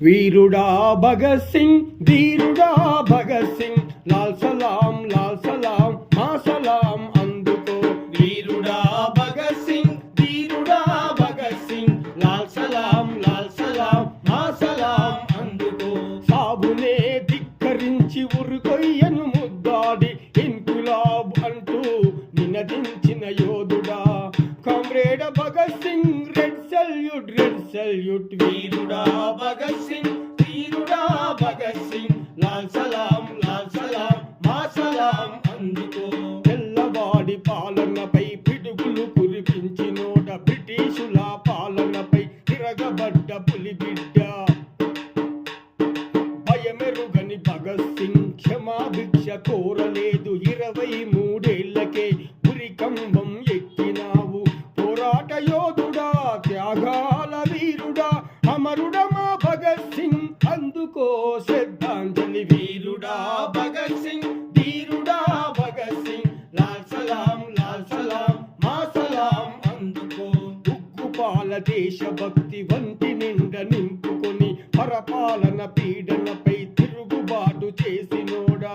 వీరుడా భగత్ సింగ్, ధీరుడా భగత్ సింగ్, లాల్ సలాం మా సలాం అందుకో. వీరుడా భగత్ సింగ్, ధీరుడా భగత్ సింగ్, లాల్ సలాం మా సలాం అందుకో. సాబునే ధిక్కరించి ఉరుకొయ్యను ముద్దాడి ఇన్కులాబ్ అంటూ నినదించిన యోధుడా comrade Bhagat Singh, red salute వీరుడా భగత్ సింగ్, ధీరుడా భగత్ సింగ్, లాల్ సలాం మా సలాం అందుకో. తెల్లవాడి పాలనపై పిడుగులు కురిపించినోట బ్రిటిషుల పాలనపై తిరగబడ్డ పులిబిడ్డ భయమెరుగని భగత్ సింగ్ క్షమాభిక్ష కోరలేదు. 23 ఉరికంబం ఎక్కినావు పోరాట యోధుడా, త్యాగాల వీరుడా, అమరుడమా భగత్ సింగ్ అందుకో శ్రద్ధాంజలి. వీరుడా భగత్ సింగ్, ధీరుడా భగత్ సింగ్, లాల్ సలాం మా సలాం అందుకో. ఉగ్గుపాల దేశభక్తి వంటి నిండ నింపుకొని పరపాలన పీడనపై తిరుగుబాటు చేసినోడా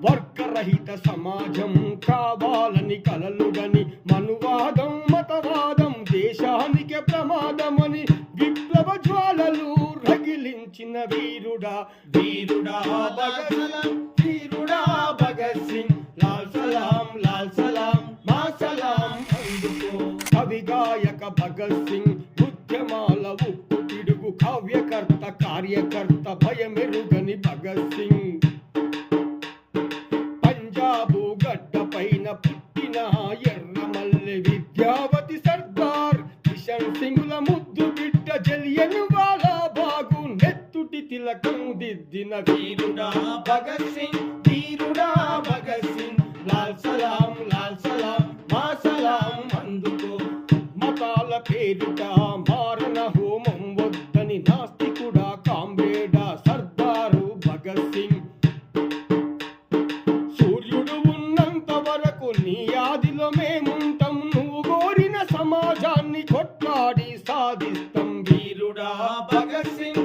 వర్గరహిత సమాజం కావాలని కలలుగని మనువాదం మతవాదం దేశానికి ప్రమాదమని విప్లవ జ్వాలలు రగిలించిన వీరుడా భగత్ సింగ్, ధీరుడా భగత్ సింగ్, లాల్ సలాం మా సలాం అందుకో. కవిగాయక భగత్ సింగ్ ఉద్యమాల ఉప్పు పిడుగు కావ్యకర్త కార్యకర్త భయమెరుగని భగత్ సింగ్ పంజాబు గడ్డ పైన పుట్టిన ఎర్రమల్లె విద్యావతి సర్దార్ కిషన్ సింగుల ముద్దు బిడ్డ జలియన్ వాలా బాగు నెత్తుటి తిలకం దిద్దిన వీరుడా భగత్ సింగ్, ధీరుడా భగత్ సింగ్, లాల్ సలాం మా సలాం అందుకో. మతాల పేరిట మారణ హోమం వద్దని నాస్తికుడా కామ్రేడా సర్దారు భగత్ సింగ్. సూర్యుడు ఉన్నంత వరకు నీ ఆదిలో మేముంటాం, నువ్వు కోరిన సమాజాన్ని కొట్లాడి సాధిస్తాం. వీరుడా భగత్ సింగ్,